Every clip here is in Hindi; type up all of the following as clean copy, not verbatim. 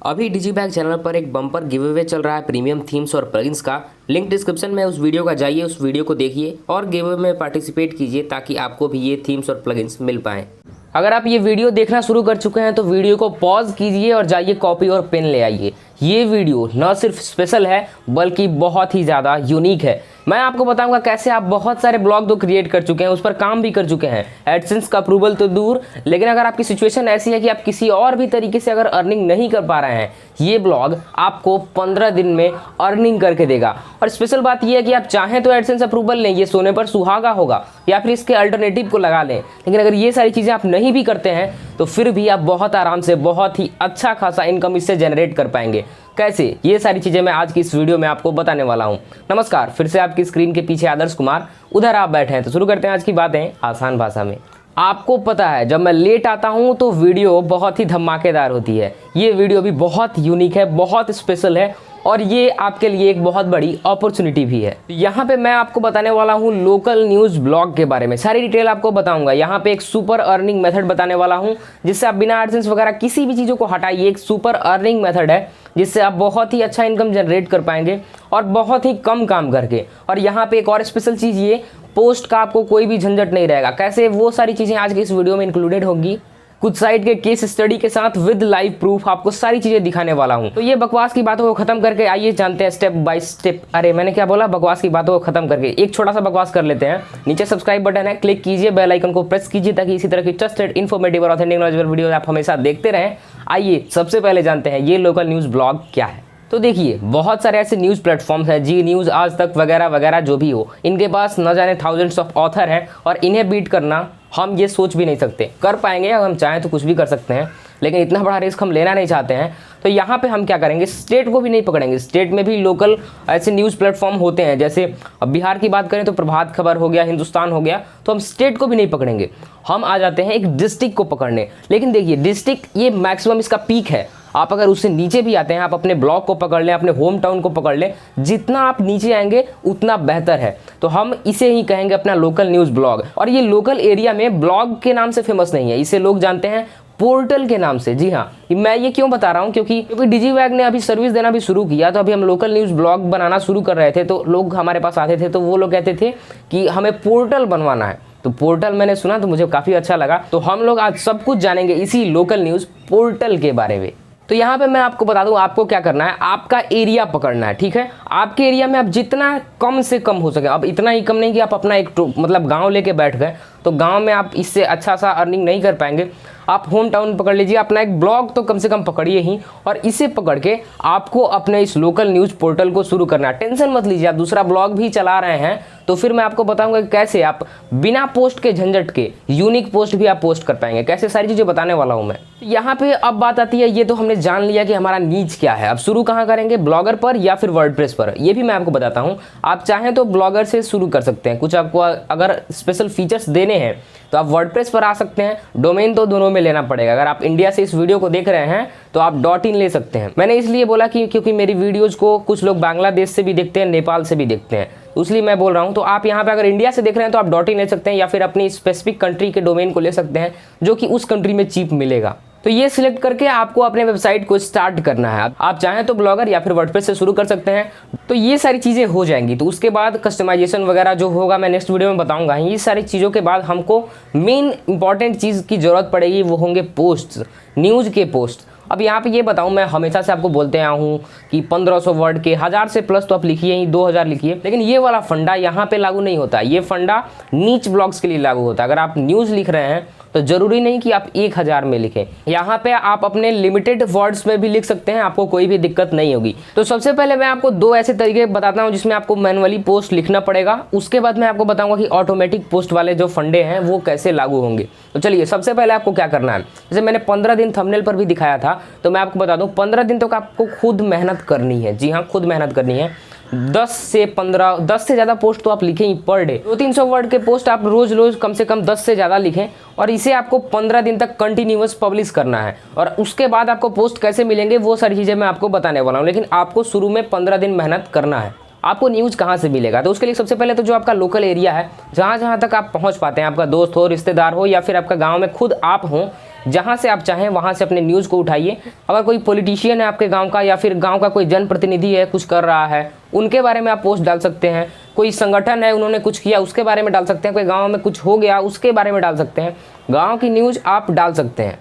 अभी डिजीबैग चैनल पर एक बम्पर गिव अवे चल रहा है प्रीमियम थीम्स और प्लगइन्स का। लिंक डिस्क्रिप्शन में उस वीडियो का जाइए, उस वीडियो को देखिए और गिव अवे में पार्टिसिपेट कीजिए ताकि आपको भी ये थीम्स और प्लगइन्स मिल पाएँ। अगर आप ये वीडियो देखना शुरू कर चुके हैं तो वीडियो को पॉज कीजिए और जाइए कॉपी और पेन ले आइए। ये वीडियो न सिर्फ स्पेशल है बल्कि बहुत ही ज़्यादा यूनिक है। मैं आपको बताऊंगा कैसे आप बहुत सारे ब्लॉग तो क्रिएट कर चुके हैं, उस पर काम भी कर चुके हैं, एडसेंस का अप्रूवल तो दूर, लेकिन अगर आपकी सिचुएशन ऐसी है कि आप किसी और भी तरीके से अगर अर्निंग नहीं कर पा रहे हैं, ये ब्लॉग आपको 15 दिन में अर्निंग करके देगा। और स्पेशल बात यह है कि आप चाहें तो एडसेंस अप्रूवल लें, ये सोने पर सुहागा होगा, या फिर इसके अल्टरनेटिव को लगा लें। लेकिन अगर ये सारी चीज़ें आप नहीं भी करते हैं तो फिर भी आप बहुत आराम से बहुत ही अच्छा खासा इनकम इससे जनरेट कर पाएंगे। कैसे, ये सारी चीज़ें मैं आज की इस वीडियो में आपको बताने वाला हूं। नमस्कार, फिर से आपकी स्क्रीन के पीछे आदर्श कुमार, उधर आप बैठे हैं। तो शुरू करते हैं आज की बातें आसान भाषा में। आपको पता है जब मैं लेट आता हूं तो वीडियो बहुत ही धमाकेदार होती है। ये वीडियो भी बहुत यूनिक है, बहुत स्पेशल है और ये आपके लिए एक बहुत बड़ी अपॉर्चुनिटी भी है। यहाँ पे मैं आपको बताने वाला हूँ लोकल न्यूज़ ब्लॉग के बारे में, सारी डिटेल आपको बताऊंगा। यहाँ पे एक सुपर अर्निंग मेथड बताने वाला हूँ जिससे आप बिना एडसेंस वगैरह किसी भी चीज़ों को हटाइए, एक सुपर अर्निंग मेथड है जिससे आप बहुत ही अच्छा इनकम जनरेट कर पाएंगे और बहुत ही कम काम करके। और यहाँ पे एक और स्पेशल चीज़, ये पोस्ट का आपको कोई भी झंझट नहीं रहेगा। कैसे, वो सारी चीज़ें आज की इस वीडियो में इंक्लूडेड होंगी, कुछ साइट के केस स्टडी के साथ विद लाइव प्रूफ आपको सारी चीजें दिखाने वाला हूं। तो ये बकवास की बातों को खत्म करके आइए जानते हैं स्टेप बाय स्टेप। अरे मैंने क्या बोला, बकवास की बातों को खत्म करके एक छोटा सा बकवास कर लेते हैं। नीचे सब्सक्राइब बटन है, क्लिक कीजिए, बेल आइकन को प्रेस कीजिए ताकि इसी तरह की ट्रस्टेड, इन्फॉर्मेटिव और ऑथेंटिक नॉलेजेबल वीडियो आप हमेशा देखते रहें। आइए सबसे पहले जानते हैं ये लोकल न्यूज़ ब्लॉग क्या है। तो देखिए, बहुत सारे ऐसे न्यूज़ प्लेटफॉर्म्स हैं, जी न्यूज़, आज तक वगैरह वगैरह जो भी हो, इनके पास न जाने थाउजेंड्स ऑफ ऑथर हैं और इन्हें बीट करना हम ये सोच भी नहीं सकते। कर पाएंगे, अगर हम चाहें तो कुछ भी कर सकते हैं, लेकिन इतना बड़ा रिस्क हम लेना नहीं चाहते हैं। तो यहाँ पे हम क्या करेंगे, स्टेट को भी नहीं पकड़ेंगे। स्टेट में भी लोकल ऐसे न्यूज़ प्लेटफॉर्म होते हैं, जैसे अब बिहार की बात करें तो प्रभात खबर हो गया, हिंदुस्तान हो गया। तो हम स्टेट को भी नहीं पकड़ेंगे, हम आ जाते हैं एक डिस्ट्रिक्ट को पकड़ने। लेकिन देखिए, डिस्ट्रिक्ट ये मैक्सिमम इसका पीक है। आप अगर उससे नीचे भी आते हैं, आप अपने ब्लॉक को पकड़ लें, अपने होम टाउन को पकड़ लें, जितना आप नीचे आएंगे उतना बेहतर है। तो हम इसे ही कहेंगे अपना लोकल न्यूज़ ब्लॉग। और ये लोकल एरिया में ब्लॉग के नाम से फेमस नहीं है, इसे लोग जानते हैं पोर्टल के नाम से। जी हाँ, मैं ये क्यों बता रहा हूँ, क्योंकि डिजीबैग ने अभी सर्विस देना भी शुरू किया। तो अभी हम लोकल न्यूज़ ब्लॉग बनाना शुरू कर रहे थे, तो लोग हमारे पास आते थे, तो वो लोग कहते थे कि हमें पोर्टल बनवाना है। तो पोर्टल मैंने सुना तो मुझे काफ़ी अच्छा लगा। तो हम लोग आज सब कुछ जानेंगे इसी लोकल न्यूज़ पोर्टल के बारे में। तो यहाँ पे मैं आपको बता दूं, आपको क्या करना है, आपका एरिया पकड़ना है। ठीक है, आपके एरिया में आप जितना कम से कम हो सके, अब इतना ही कम नहीं कि आप अपना एक मतलब गांव लेके बैठ गए, तो गांव में आप इससे अच्छा सा अर्निंग नहीं कर पाएंगे। आप होम टाउन पकड़ लीजिए, अपना एक ब्लॉग तो कम से कम पकड़िए ही, और इसे पकड़ के आपको अपने इस लोकल न्यूज़ पोर्टल को शुरू करना है। टेंशन मत लीजिए, आप दूसरा ब्लॉग भी चला रहे हैं तो फिर मैं आपको बताऊंगा कि कैसे आप बिना पोस्ट के झंझट के यूनिक पोस्ट भी आप पोस्ट कर पाएंगे, कैसे सारी चीज़ें बताने वाला हूं मैं। यहाँ पे अब बात आती है, ये तो हमने जान लिया कि हमारा नीच क्या है। अब शुरू कहाँ करेंगे, ब्लॉगर पर या फिर वर्डप्रेस पर, ये भी मैं आपको बताता हूँ। आप चाहें तो ब्लॉगर से शुरू कर सकते हैं, कुछ आपको अगर स्पेशल फीचर्स देने हैं तो आप वर्डप्रेस पर आ सकते हैं। डोमेन तो दोनों में लेना पड़ेगा। अगर आप इंडिया से इस वीडियो को देख रहे हैं तो आप .in ले सकते हैं। मैंने इसलिए बोला कि क्योंकि मेरी वीडियोज़ को कुछ लोग बांग्लादेश से भी देखते हैं, नेपाल से भी देखते हैं, इसलिए मैं बोल रहा हूं। तो आप यहाँ पे अगर इंडिया से देख रहे हैं तो आप .in ले सकते हैं, या फिर अपनी स्पेसिफिक कंट्री के डोमेन को ले सकते हैं जो कि उस कंट्री में चीप मिलेगा। तो ये सिलेक्ट करके आपको अपने वेबसाइट को स्टार्ट करना है। आप चाहें तो ब्लॉगर या फिर वर्डप्रेस से शुरू कर सकते हैं। तो ये सारी चीज़ें हो जाएंगी। तो उसके बाद कस्टमाइजेशन वगैरह जो होगा मैं नेक्स्ट वीडियो में बताऊंगा। ये सारी चीज़ों के बाद हमको मेन इंपॉर्टेंट चीज़ की ज़रूरत पड़ेगी, वो होंगे पोस्ट, न्यूज़ के पोस्ट। अब यहाँ पे ये बताऊँ, मैं हमेशा से आपको बोलते आया हूँ कि 1500 वर्ड के 1000 से प्लस तो आप लिखिए ही, 2000 लिखिए, लेकिन ये वाला फंडा यहाँ पे लागू नहीं होता। ये फंडा नीच ब्लॉग्स के लिए लागू होता है। अगर आप न्यूज़ लिख रहे हैं तो जरूरी नहीं कि आप 1000 में लिखें, यहाँ पे आप अपने लिमिटेड वर्ड्स में भी लिख सकते हैं, आपको कोई भी दिक्कत नहीं होगी। तो सबसे पहले मैं आपको दो ऐसे तरीके बताता हूँ जिसमें आपको मैनुअली पोस्ट लिखना पड़ेगा। उसके बाद मैं आपको बताऊंगा कि ऑटोमेटिक पोस्ट वाले जो फंडे हैं वो कैसे लागू होंगे। तो चलिए, सबसे पहले आपको क्या करना है, जैसे मैंने 15 दिन थंबनेल पर भी दिखाया था, तो मैं आपको बता दूं 15 दिन तक आपको खुद मेहनत करनी है। जी हाँ, खुद मेहनत करनी है। 10 से ज़्यादा पोस्ट तो आप लिखें ही पर डे। 200-300 वर्ड के पोस्ट आप रोज कम से कम 10 से ज़्यादा लिखें, और इसे आपको 15 दिन तक कंटिन्यूअस पब्लिश करना है। और उसके बाद आपको पोस्ट कैसे मिलेंगे वो सारी चीज़ें मैं आपको बताने वाला हूँ, लेकिन आपको शुरू में 15 दिन मेहनत करना है। आपको न्यूज़ कहाँ से मिलेगा, तो उसके लिए सबसे पहले तो जो आपका लोकल एरिया है, जहाँ जहाँ तक आप पहुँच पाते हैं, आपका दोस्त हो, रिश्तेदार हो, या फिर आपका गाँव में खुद आप हों, जहाँ से आप चाहें वहाँ से अपने न्यूज़ को उठाइए। अगर कोई पॉलिटिशियन है आपके गांव का या फिर गांव का कोई जनप्रतिनिधि है कुछ कर रहा है, उनके बारे में आप पोस्ट डाल सकते हैं। कोई संगठन है उन्होंने कुछ किया उसके बारे में डाल सकते हैं। कोई गाँव में कुछ हो गया उसके बारे में डाल सकते हैं। गाँव की न्यूज़ आप डाल सकते हैं।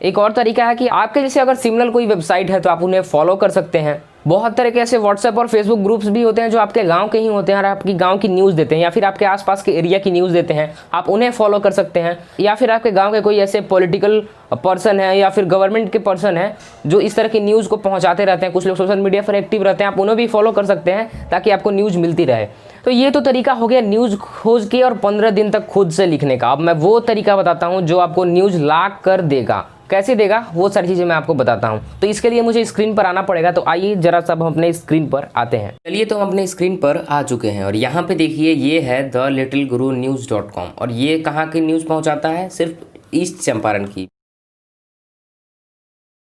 एक और तरीका है कि आपके जैसे अगर सिमिलर कोई वेबसाइट है तो आप उन्हें फॉलो कर सकते हैं। बहुत तरह के ऐसे व्हाट्सएप और फेसबुक ग्रुप्स भी होते हैं जो आपके गांव के ही होते हैं और आपकी गांव की न्यूज़ देते हैं या फिर आपके आसपास के एरिया की न्यूज़ देते हैं। आप उन्हें फॉलो कर सकते हैं। या फिर आपके गांव के कोई ऐसे पॉलिटिकल पर्सन है या फिर गवर्नमेंट के पर्सन है जो इस तरह की न्यूज़ को पहुंचाते रहते हैं। कुछ लोग सोशल मीडिया पर एक्टिव रहते हैं, आप उन्हें भी फॉलो कर सकते हैं ताकि आपको न्यूज़ मिलती रहे। तो ये तो तरीका हो गया न्यूज़ खोज के और 15 दिन तक खुद से लिखने का। अब मैं वो तरीका बताता हूँ जो आपको न्यूज़ ला कर देगा। कैसे देगा वो सारी चीज़ें मैं आपको बताता हूँ। तो इसके लिए मुझे स्क्रीन पर आना पड़ेगा। तो आइए जरा सब हम अपने स्क्रीन पर आते हैं। चलिए तो हम अपने स्क्रीन पर आ चुके हैं और यहाँ पे देखिए ये है thelittlegurunews.com और ये कहाँ की न्यूज़ पहुँचाता है? सिर्फ ईस्ट चंपारण की।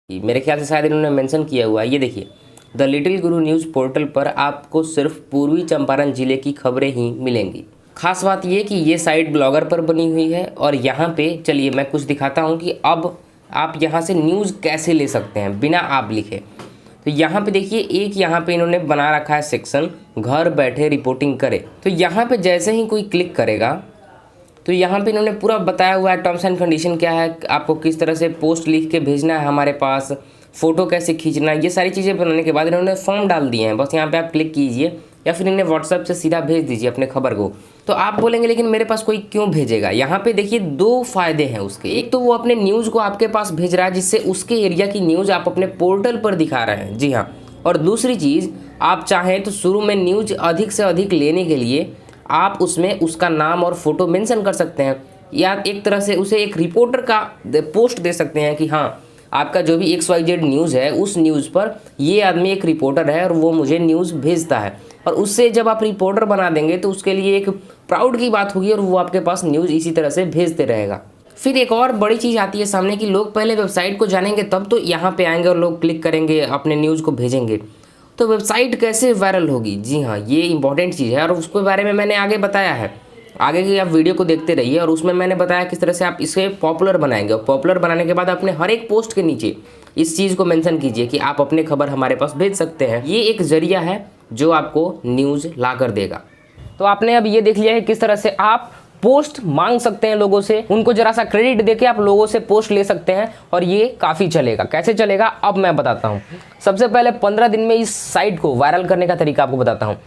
मेरे ख्याल से शायद इन्होंने मेंशन किया हुआ है। ये देखिए the little Guru news portal पर आपको सिर्फ पूर्वी चंपारण जिले की खबरें ही मिलेंगी। खास बात ये कि ये साइट ब्लॉगर पर बनी हुई है और यहाँ पे चलिए मैं कुछ दिखाता हूँ कि अब आप यहाँ से न्यूज़ कैसे ले सकते हैं बिना आप लिखे। तो यहाँ पे देखिए एक यहाँ पे इन्होंने बना रखा है सेक्शन घर बैठे रिपोर्टिंग करे। तो यहाँ पे जैसे ही कोई क्लिक करेगा तो यहाँ पे इन्होंने पूरा बताया हुआ है टर्म्स एंड कंडीशन क्या है, आपको किस तरह से पोस्ट लिख के भेजना है हमारे पास, फ़ोटो कैसे खींचना है। ये सारी चीज़ें बनाने के बाद इन्होंने फॉर्म डाल दिए हैं। बस यहाँ पे आप क्लिक कीजिए या फिर इन्हें व्हाट्सएप से सीधा भेज दीजिए अपने खबर को। तो आप बोलेंगे लेकिन मेरे पास कोई क्यों भेजेगा? यहाँ पे देखिए 2 फ़ायदे हैं उसके। एक तो वो अपने न्यूज़ को आपके पास भेज रहा है जिससे उसके एरिया की न्यूज़ आप अपने पोर्टल पर दिखा रहे हैं। जी हाँ, और दूसरी चीज़ आप चाहें तो शुरू में न्यूज़ अधिक से अधिक लेने के लिए आप उसमें उसका नाम और फोटो मेंशन कर सकते हैं या एक तरह से उसे एक रिपोर्टर का पोस्ट दे सकते हैं कि हाँ आपका जो भी XYZ न्यूज़ है उस न्यूज़ पर ये आदमी एक रिपोर्टर है और वो मुझे न्यूज़ भेजता है। और उससे जब आप रिपोर्टर बना देंगे तो उसके लिए एक प्राउड की बात होगी और वो आपके पास न्यूज़ इसी तरह से भेजते रहेगा। फिर एक और बड़ी चीज़ आती है सामने कि लोग पहले वेबसाइट को जानेंगे तब तो यहाँ पे आएंगे और लोग क्लिक करेंगे अपने न्यूज़ को भेजेंगे। तो वेबसाइट कैसे वायरल होगी? जी हाँ, ये इंपॉर्टेंट चीज़ है और उसके बारे में मैंने आगे बताया है। आगे की आप वीडियो को देखते रहिए और उसमें मैंने बताया किस तरह से आप इसे पॉपुलर बनाएंगे। और पॉपुलर बनाने के बाद अपने हर एक पोस्ट के नीचे इस चीज़ को मेंशन कीजिए कि आप अपने खबर हमारे पास भेज सकते हैं। ये एक जरिया है जो आपको न्यूज़ ला कर देगा। तो आपने अब ये देख लिया है किस तरह से आप पोस्ट मांग सकते हैं लोगों से, उनको जरा सा क्रेडिट देके आप लोगों से पोस्ट ले सकते हैं और ये काफ़ी चलेगा। कैसे चलेगा अब मैं बताता हूँ। सबसे पहले 15 दिन में इस साइट को वायरल करने का तरीका आपको बताता हूँ।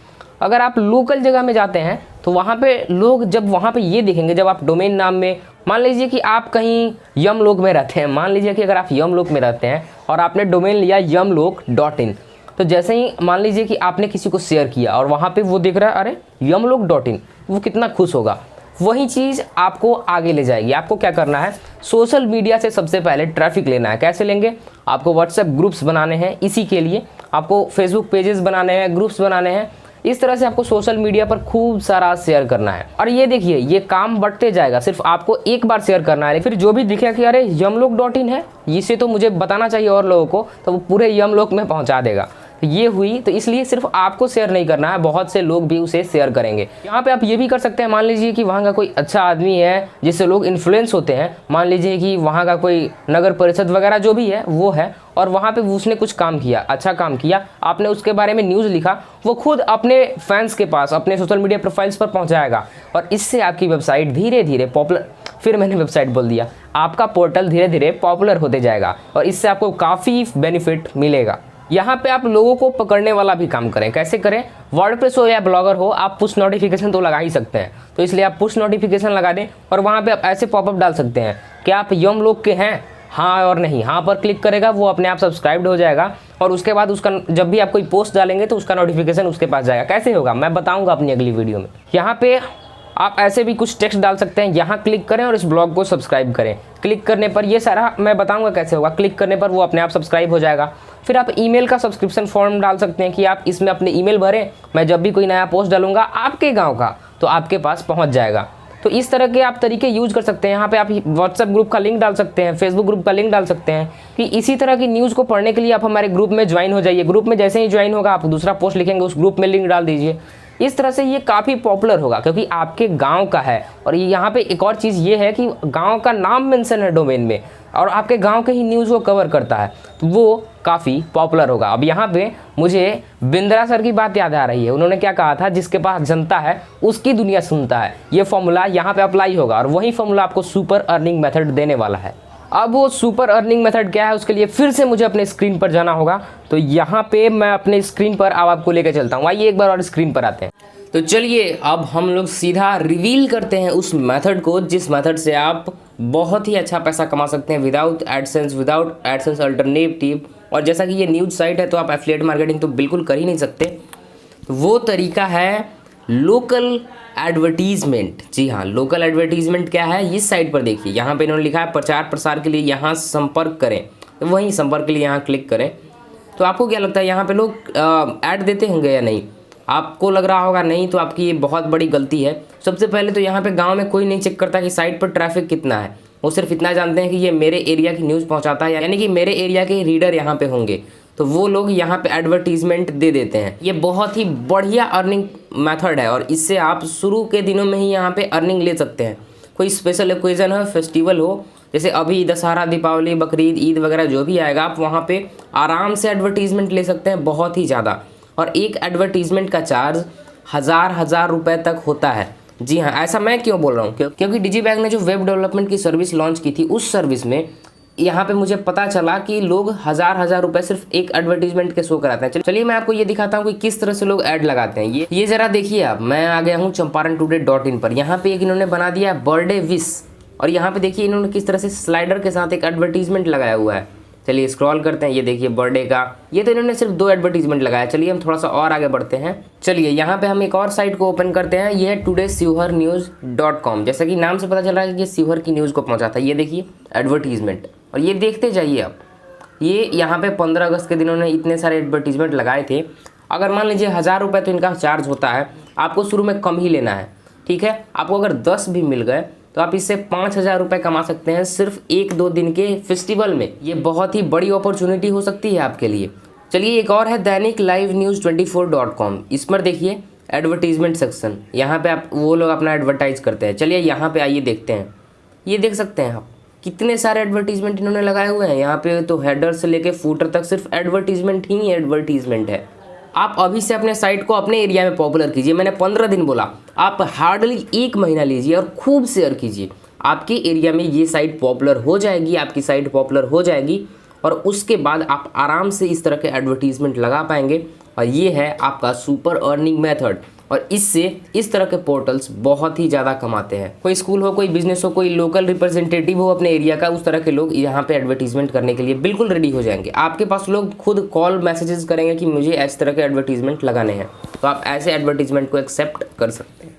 अगर आप लोकल जगह में जाते हैं तो वहाँ पे लोग जब वहाँ पे ये देखेंगे, जब आप डोमेन नाम में मान लीजिए कि आप कहीं यमलोक में रहते हैं, मान लीजिए कि अगर आप यमलोक में रहते हैं और आपने डोमेन लिया yamlok.in, तो जैसे ही मान लीजिए कि आपने किसी को शेयर किया और वहाँ पे वो देख रहा है अरे yamlok.in, वो कितना खुश होगा। वही चीज़ आपको आगे ले जाएगी। आपको क्या करना है, सोशल मीडिया से सबसे पहले ट्रैफिक लेना है। कैसे लेंगे? आपको व्हाट्सएप ग्रुप्स बनाने हैं, इसी के लिए आपको फेसबुक पेजेस बनाने हैं, ग्रुप्स बनाने हैं। इस तरह से आपको सोशल मीडिया पर खूब सारा शेयर करना है और ये देखिए ये काम बढ़ते जाएगा। सिर्फ आपको एक बार शेयर करना है, फिर जो भी दिखेगा कि अरे yamlok.in है, इसे तो मुझे बताना चाहिए और लोगों को, तो वो पूरे यमलोक में पहुंचा देगा। ये हुई, तो इसलिए सिर्फ आपको शेयर नहीं करना है, बहुत से लोग भी उसे शेयर करेंगे। यहाँ पे आप ये भी कर सकते हैं, मान लीजिए कि वहाँ का कोई अच्छा आदमी है जिससे लोग इन्फ्लुएंस होते हैं, मान लीजिए कि वहाँ का कोई नगर परिषद वगैरह जो भी है वो है और वहाँ पे उसने कुछ काम किया, अच्छा काम किया, आपने उसके बारे में न्यूज़ लिखा, वो खुद अपने फैंस के पास अपने सोशल मीडिया प्रोफाइल्स पर पहुँचाएगा और इससे आपकी वेबसाइट धीरे धीरे पॉपुलर, फिर मैंने वेबसाइट बोल दिया, आपका पोर्टल धीरे धीरे पॉपुलर होते जाएगा और इससे आपको काफ़ी बेनिफिट मिलेगा। यहाँ पे आप लोगों को पकड़ने वाला भी काम करें। कैसे करें? वर्डप्रेस हो या ब्लॉगर हो, आप पुश नोटिफिकेशन तो लगा ही सकते हैं, तो इसलिए आप पुश नोटिफिकेशन लगा दें और वहाँ पे आप ऐसे पॉपअप डाल सकते हैं कि आप यमलोक के हैं, हाँ और नहीं, हाँ पर क्लिक करेगा, वो अपने आप सब्सक्राइब्ड हो जाएगा और उसके बाद उसका जब भी आप कोई पोस्ट डालेंगे तो उसका नोटिफिकेशन उसके पास जाएगा। कैसे होगा मैं बताऊँगा अपनी अगली वीडियो में। यहाँ पे आप ऐसे भी कुछ टेक्स्ट डाल सकते हैं, यहाँ क्लिक करें और इस ब्लॉग को सब्सक्राइब करें। क्लिक करने पर ये सारा मैं बताऊंगा कैसे होगा, क्लिक करने पर वो अपने आप सब्सक्राइब हो जाएगा। फिर आप ईमेल का सब्सक्रिप्शन फॉर्म डाल सकते हैं कि आप इसमें अपने ईमेल भरें, मैं जब भी कोई नया पोस्ट डालूंगा आपके गांव का तो आपके पास पहुंच जाएगा। तो इस तरह के आप तरीके यूज कर सकते हैं। यहाँ पे आप व्हाट्सएप ग्रुप का लिंक डाल सकते हैं, फेसबुक ग्रुप का लिंक डाल सकते हैं कि इसी तरह की न्यूज़ को पढ़ने के लिए आप हमारे ग्रुप में ज्वाइन हो जाइए। ग्रुप में जैसे ही ज्वाइन होगा आप दूसरा पोस्ट लिखेंगे, उस ग्रुप में लिंक डाल दीजिए। इस तरह से ये काफ़ी पॉपुलर होगा क्योंकि आपके गांव का है। और यहाँ पे एक और चीज़ ये है कि गांव का नाम मेंशन है डोमेन में, और आपके गांव के ही न्यूज़ वो कवर करता है तो वो काफ़ी पॉपुलर होगा। अब यहाँ पे मुझे बिंद्रा सर की बात याद आ रही है। उन्होंने क्या कहा था, जिसके पास जनता है उसकी दुनिया सुनता है। ये फॉर्मूला यहाँ पे अप्लाई होगा और वही फॉर्मूला आपको सुपर अर्निंग मेथड देने वाला है। अब वो सुपर अर्निंग मेथड क्या है, उसके लिए फिर से मुझे अपने स्क्रीन पर जाना होगा। तो यहाँ पे मैं अपने स्क्रीन पर अब आपको लेकर चलता हूँ। आइए एक बार और स्क्रीन पर आते हैं। तो चलिए अब हम लोग सीधा रिवील करते हैं उस मेथड को, जिस मेथड से आप बहुत ही अच्छा पैसा कमा सकते हैं विदाउट एडसेंस अल्टरनेटिव। और जैसा कि ये न्यूज़ साइट है तो आप एफिलिएट मार्केटिंग तो बिल्कुल कर ही नहीं सकते। तो वो तरीका है लोकल एडवर्टीजमेंट। जी हाँ, लोकल एडवर्टीजमेंट क्या है, इस साइट पर देखिए। यहाँ पे इन्होंने लिखा है प्रचार प्रसार के लिए यहाँ संपर्क करें। तो वहीं संपर्क के लिए यहाँ क्लिक करें। तो आपको क्या लगता है यहाँ पे लोग ऐड देते होंगे या नहीं? आपको लग रहा होगा नहीं, तो आपकी ये बहुत बड़ी गलती है। सबसे पहले तो यहाँ पे गांव में कोई नहीं चेक करता कि साइट पर ट्रैफिक कितना है। वो सिर्फ इतना जानते हैं कि ये मेरे एरिया की न्यूज़ पहुँचाता है, यानी कि मेरे एरिया के रीडर यहाँ पे होंगे, तो वो लोग यहाँ पे एडवर्टीजमेंट दे देते हैं। ये बहुत ही बढ़िया अर्निंग मेथड है और इससे आप शुरू के दिनों में ही यहाँ पे अर्निंग ले सकते हैं। कोई स्पेशल ओकेजन हो, फेस्टिवल हो, जैसे अभी दशहरा, दीपावली, बकरीद, ईद वगैरह जो भी आएगा, आप वहाँ पे आराम से एडवर्टीजमेंट ले सकते हैं, बहुत ही ज़्यादा। और एक एडवर्टीजमेंट का चार्ज हज़ार रुपए तक होता है। जी हाँ, ऐसा मैं क्यों बोल रहा हूँ, क्योंकि डिजीबैग ने जो वेब डेवलपमेंट की सर्विस लॉन्च की थी, उस सर्विस में यहाँ पे मुझे पता चला कि लोग हज़ार रुपए सिर्फ एक एडवर्टीजमेंट के शो कराते हैं। चलिए मैं आपको ये दिखाता हूँ कि किस तरह से लोग ऐड लगाते हैं। ये ज़रा देखिए आप, मैं आ गया हूँ champarantoday.in पर। यहाँ पे एक इन्होंने बना दिया बर्थडे विश, और यहाँ पे देखिए इन्होंने किस तरह से स्लाइडर के साथ एक एडवर्टीजमेंट लगाया हुआ है। चलिए स्क्रॉल करते हैं। ये देखिए बर्थडे का, ये तो इन्होंने सिर्फ 2 एडवर्टीजमेंट लगाया। चलिए हम थोड़ा सा और आगे बढ़ते हैं। चलिए यहाँ पे हम एक और साइट को ओपन करते हैं। ये है todayshioharnews.com। जैसा कि नाम से पता चल रहा है कि ये शिवहर की न्यूज़ को पहुँचाता है। ये देखिए एडवर्टीजमेंट, और ये देखते जाइए आप। ये यहाँ पे 15 अगस्त के दिन उन्होंने इतने सारे एडवर्टीजमेंट लगाए थे। अगर मान लीजिए 1000 रुपये तो इनका चार्ज होता है, आपको शुरू में कम ही लेना है, ठीक है। आपको अगर 10 भी मिल गए तो आप इससे 5000 रुपये कमा सकते हैं सिर्फ 1-2 दिन के फेस्टिवल में। ये बहुत ही बड़ी अपॉर्चुनिटी हो सकती है आपके लिए। चलिए एक और है दैनिक लाइव न्यूज़ 24.com। इस पर देखिए एडवर्टीजमेंट सेक्शन, यहाँ पे आप वो लोग अपना एडवर्टाइज करते हैं। चलिए यहाँ पे आइए देखते हैं। ये देख सकते हैं आप कितने सारे एडवर्टीजमेंट इन्होंने लगाए हुए हैं। यहाँ पे तो हेडर से लेके फूटर तक सिर्फ एडवर्टीजमेंट ही एडवर्टीजमेंट है। आप अभी से अपने साइट को अपने एरिया में पॉपुलर कीजिए। मैंने 15 दिन बोला, आप हार्डली 1 महीना लीजिए और खूब शेयर कीजिए। आपके एरिया में ये साइट पॉपुलर हो जाएगी, आपकी साइट पॉपुलर हो जाएगी, और उसके बाद आप आराम से इस तरह के एडवर्टीजमेंट लगा पाएंगे। और ये है आपका सुपर अर्निंग मेथड। और इससे इस तरह के पोर्टल्स बहुत ही ज़्यादा कमाते हैं। कोई स्कूल हो, कोई बिजनेस हो, कोई लोकल रिप्रेजेंटेटिव हो अपने एरिया का, उस तरह के लोग यहाँ पे एडवर्टीजमेंट करने के लिए बिल्कुल रेडी हो जाएंगे। आपके पास लोग खुद कॉल मैसेजेस करेंगे कि मुझे इस तरह के एडवर्टीजमेंट लगाने हैं, तो आप ऐसे एडवर्टीजमेंट को एक्सेप्ट कर सकते हैं।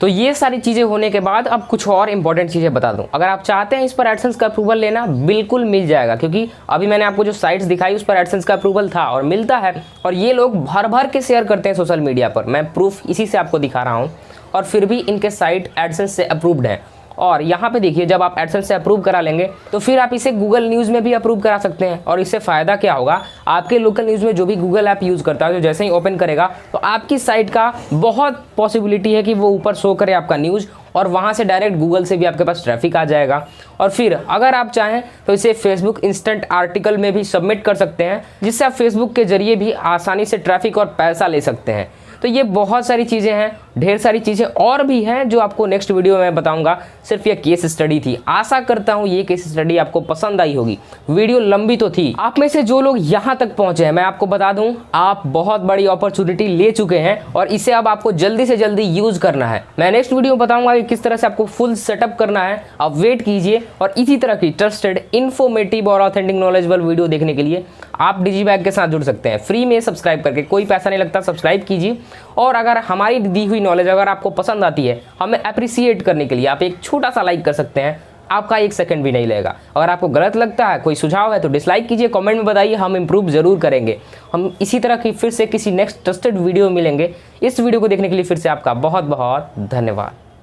तो ये सारी चीज़ें होने के बाद अब कुछ और इंपॉर्टेंट चीज़ें बता दूं। अगर आप चाहते हैं इस पर एडसेंस का अप्रूवल लेना, बिल्कुल मिल जाएगा, क्योंकि अभी मैंने आपको जो साइट्स दिखाई उस पर एडसेंस का अप्रूवल था और मिलता है। और ये लोग भर भर के शेयर करते हैं सोशल मीडिया पर। मैं प्रूफ इसी से आपको दिखा रहा हूँ। और फिर भी इनके साइट एडसेंस से अप्रूव्ड है। और यहाँ पे देखिए, जब आप एडसेंस से अप्रूव करा लेंगे तो फिर आप इसे गूगल न्यूज़ में भी अप्रूव करा सकते हैं। और इससे फ़ायदा क्या होगा, आपके लोकल न्यूज़ में जो भी गूगल ऐप यूज़ करता है, जो जैसे ही ओपन करेगा तो आपकी साइट का बहुत पॉसिबिलिटी है कि वो ऊपर शो करे आपका न्यूज़, और वहाँ से डायरेक्ट गूगल से भी आपके पास ट्रैफिक आ जाएगा। और फिर अगर आप चाहें तो इसे फेसबुक इंस्टेंट आर्टिकल में भी सबमिट कर सकते हैं, जिससे आप फेसबुक के जरिए भी आसानी से ट्रैफिक और पैसा ले सकते हैं। तो ये बहुत सारी चीज़ें हैं, ढेर सारी चीज़ें और भी हैं जो आपको नेक्स्ट वीडियो में बताऊंगा। सिर्फ ये केस स्टडी थी। आशा करता हूँ ये केस स्टडी आपको पसंद आई होगी। वीडियो लंबी तो थी। आप में से जो लोग यहाँ तक पहुँचे हैं, मैं आपको बता दूँ, आप बहुत बड़ी अपॉर्चुनिटी ले चुके हैं और इसे अब आपको जल्दी से जल्दी यूज़ करना है। मैं नेक्स्ट वीडियो में बताऊँगा कि किस तरह से आपको फुल सेटअप करना है। आप वेट कीजिए, और इसी तरह की ट्रस्टेड, इन्फॉर्मेटिव और ऑथेंटिक नॉलेजेबल वीडियो देखने के लिए आप डिजीबैग के साथ जुड़ सकते हैं फ्री में सब्सक्राइब करके। कोई पैसा नहीं लगता, सब्सक्राइब कीजिए। और अगर हमारी दी हुई नॉलेज अगर आपको पसंद आती है, हमें अप्रिसिएट करने के लिए आप एक छोटा सा लाइक कर सकते हैं। आपका 1 सेकंड भी नहीं लगेगा। अगर आपको गलत लगता है, कोई सुझाव है, तो डिसलाइक कीजिए, कमेंट में बताइए, हम इंप्रूव जरूर करेंगे। हम इसी तरह की फिर से किसी नेक्स्ट ट्रस्टेड वीडियो मिलेंगे। इस वीडियो को देखने के लिए फिर से आपका बहुत बहुत धन्यवाद।